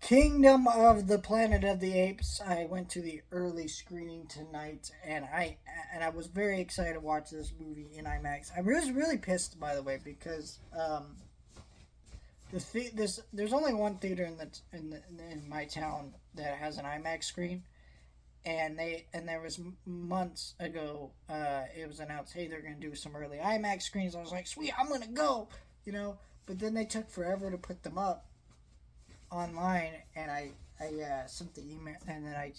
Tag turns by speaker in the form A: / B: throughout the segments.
A: Kingdom of the Planet of the Apes. I went to the early screening tonight, and I was very excited to watch this movie in IMAX. I was really pissed, by the way, because there's only one theater in my town that has an IMAX screen, and there was months ago, it was announced, hey, they're gonna do some early IMAX screens. I was like, sweet, I'm gonna go, you know. But then they took forever to put them up online, and I sent the email, and then I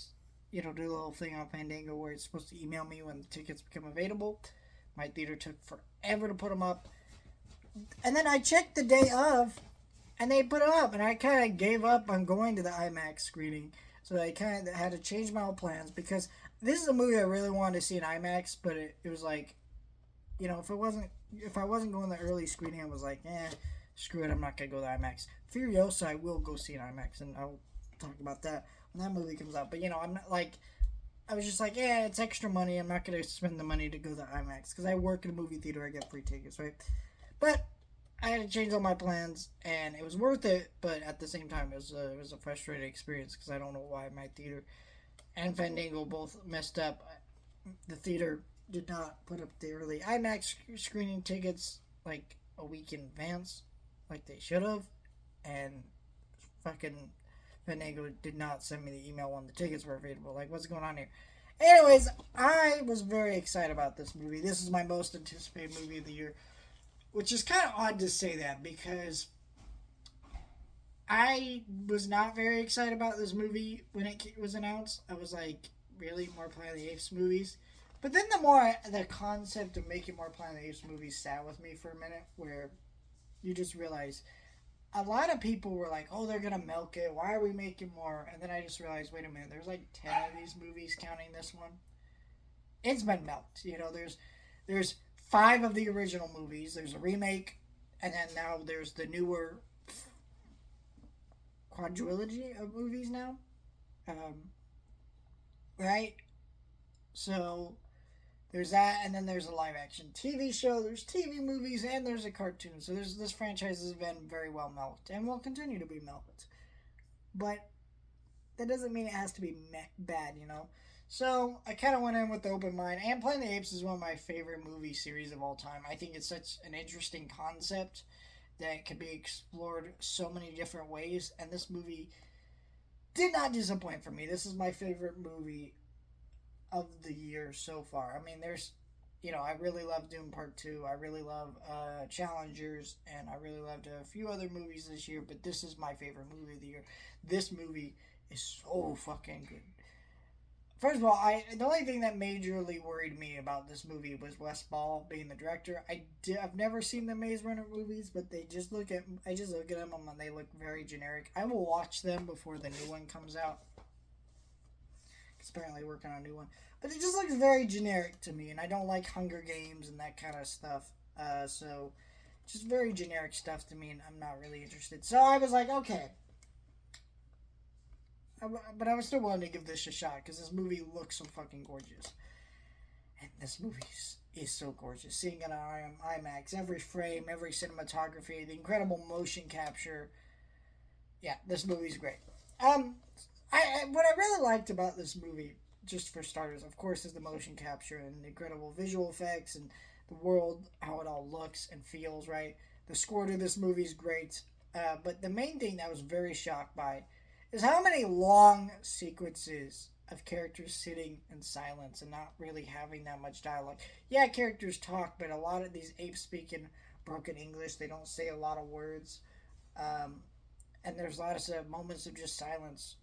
A: do a little thing on Fandango where it's supposed to email me when the tickets become available. My theater took forever to put them up, and then I checked the day of, and they put them up, and I kind of gave up on going to the IMAX screening. So I kind of had to change my whole plans because this is a movie I really wanted to see in IMAX, but it was like, if I wasn't going to the early screening, I was like, screw it, I'm not gonna go to IMAX. Furiosa, I will go see in IMAX, and I'll talk about that when that movie comes out. But I'm not like, I was just like, yeah, it's extra money. I'm not gonna spend the money to go to IMAX because I work in a movie theater. I get free tickets, right? But I had to change all my plans, and it was worth it. But at the same time, it was a frustrating experience because I don't know why my theater and Fandango both messed up. The theater did not put up the early IMAX screening tickets like a week in advance, like they should have, and fucking Fandango did not send me the email when the tickets were available. Like, what's going on here? Anyways, I was very excited about this movie. This is my most anticipated movie of the year, which is kind of odd to say that because I was not very excited about this movie when it was announced. I was like, really, more Planet of the Apes movies? But then the concept of making more Planet of the Apes movies sat with me for a minute, where you just realize a lot of people were like, oh, they're gonna milk it, why are we making more? And then I just realized, wait a minute, there's like 10 of these movies counting this one. It's been milked. There's 5 of the original movies, there's a remake, and then now there's the newer quadrilogy of movies now. um, right, so there's that, and then there's a live action TV show, there's TV movies, and there's a cartoon. So this franchise has been very well milked and will continue to be milked. But that doesn't mean it has to be bad. So I kind of went in with the open mind. And Planet of the Apes is one of my favorite movie series of all time. I think it's such an interesting concept that can be explored so many different ways. And this movie did not disappoint for me. This is my favorite movie of the year so far. I mean, I really love Doom Part 2. I really love Challengers. And I really loved a few other movies this year. But this is my favorite movie of the year. This movie is so fucking good. First of all, the only thing that majorly worried me about this movie was Wes Ball being the director. I've never seen the Maze Runner movies, but I just look at them and they look very generic. I will watch them before the new one comes out. It's apparently working on a new one. But it just looks very generic to me, and I don't like Hunger Games and that kind of stuff. So, just very generic stuff to me, and I'm not really interested. So I was like, okay. But I was still willing to give this a shot, because this movie looks so fucking gorgeous. And this movie is so gorgeous. Seeing it on IMAX, every frame, every cinematography, the incredible motion capture. Yeah, this movie's great. What I really liked about this movie, just for starters, of course, is the motion capture and the incredible visual effects and the world, how it all looks and feels, right? The score to this movie is great. But the main thing that I was very shocked by is how many long sequences of characters sitting in silence and not really having that much dialogue. Yeah, characters talk, but a lot of these apes speak in broken English. They don't say a lot of words. And there's lots of moments of just silence.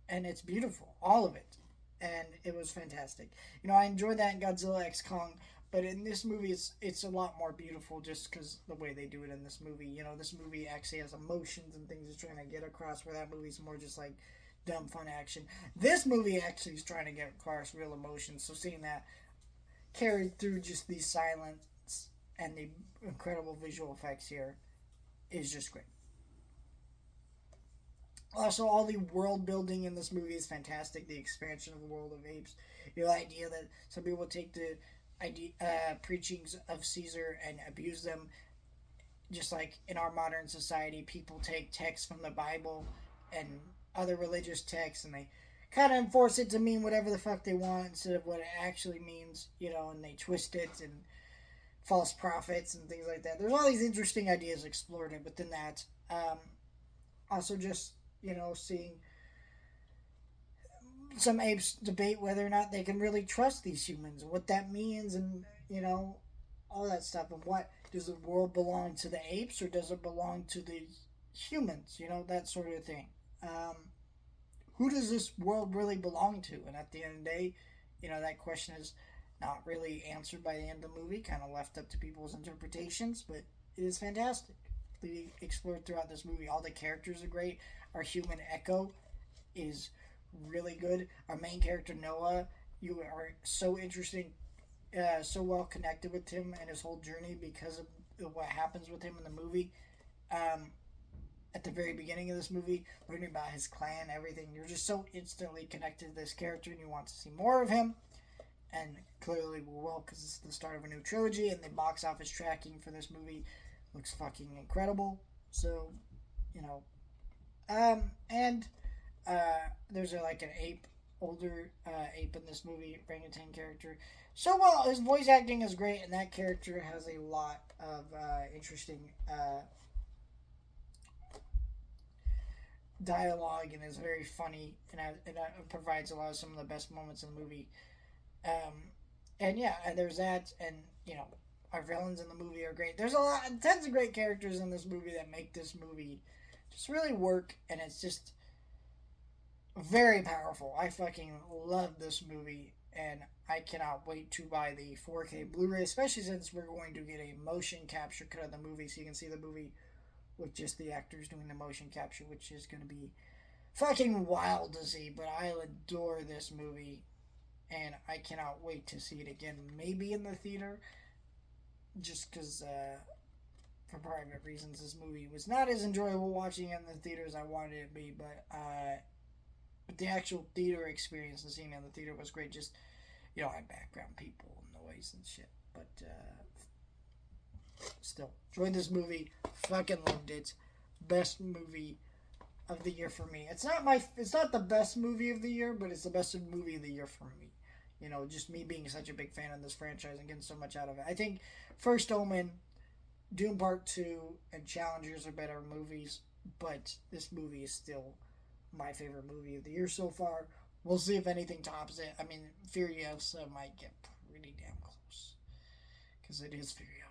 A: And it's beautiful, all of it. And it was fantastic. I enjoyed that in Godzilla X Kong, but in this movie, it's a lot more beautiful just because the way they do it in this movie. This movie actually has emotions and things it's trying to get across, where that movie's more just like dumb fun action. This movie actually is trying to get across real emotions. So seeing that carried through just the silence and the incredible visual effects here is just great. Also, all the world building in this movie is fantastic. The expansion of the world of apes. The idea that some people take the preachings of Caesar and abuse them, just like in our modern society, people take texts from the Bible and other religious texts, and they kind of enforce it to mean whatever the fuck they want instead of what it actually means, and they twist it and false prophets and things like that. There's all these interesting ideas explored within that. Also, just seeing some apes debate whether or not they can really trust these humans and what that means, and all that stuff, and what does the world belong to the apes or does it belong to the humans? That sort of thing. Who does this world really belong to? And at the end of the day, that question is not really answered by the end of the movie, kind of left up to people's interpretations, but it is fantastic. Explored throughout this movie. All the characters are great. Our human Echo is really good. Our main character Noah, you are so interesting, so well connected with him and his whole journey because of what happens with him in the movie. At the very beginning of this movie, learning about his clan, everything, you're just so instantly connected to this character and you want to see more of him. And clearly we will, because it's the start of a new trilogy, and the box office tracking for this movie looks fucking incredible. So, and there's like an older ape in this movie, orangutan character. So, well, his voice acting is great, and that character has a lot of interesting dialogue and is very funny, and provides a lot of some of the best moments in the movie. And yeah, there's that, and our villains in the movie are great. There's tons of great characters in this movie that make this movie just really work, and it's just very powerful. I fucking love this movie, and I cannot wait to buy the 4K Blu-ray, especially since we're going to get a motion capture cut of the movie, so you can see the movie with just the actors doing the motion capture, which is going to be fucking wild to see. But I adore this movie, and I cannot wait to see it again, maybe in the theater, just because for private reasons this movie was not as enjoyable watching it in the theater as I wanted it to be, but the actual theater experience and seeing it in the theater was great. Just I had background people and noise and shit, but still enjoyed this movie. Fucking loved it. Best movie of the year for me. It's not the best movie of the year, but it's the best movie of the year for me. Just me being such a big fan of this franchise and getting so much out of it. I think First Omen, Doom Part 2, and Challengers are better movies, but this movie is still my favorite movie of the year so far. We'll see if anything tops it. I mean, Furiosa might get pretty damn close, because it is Furiosa.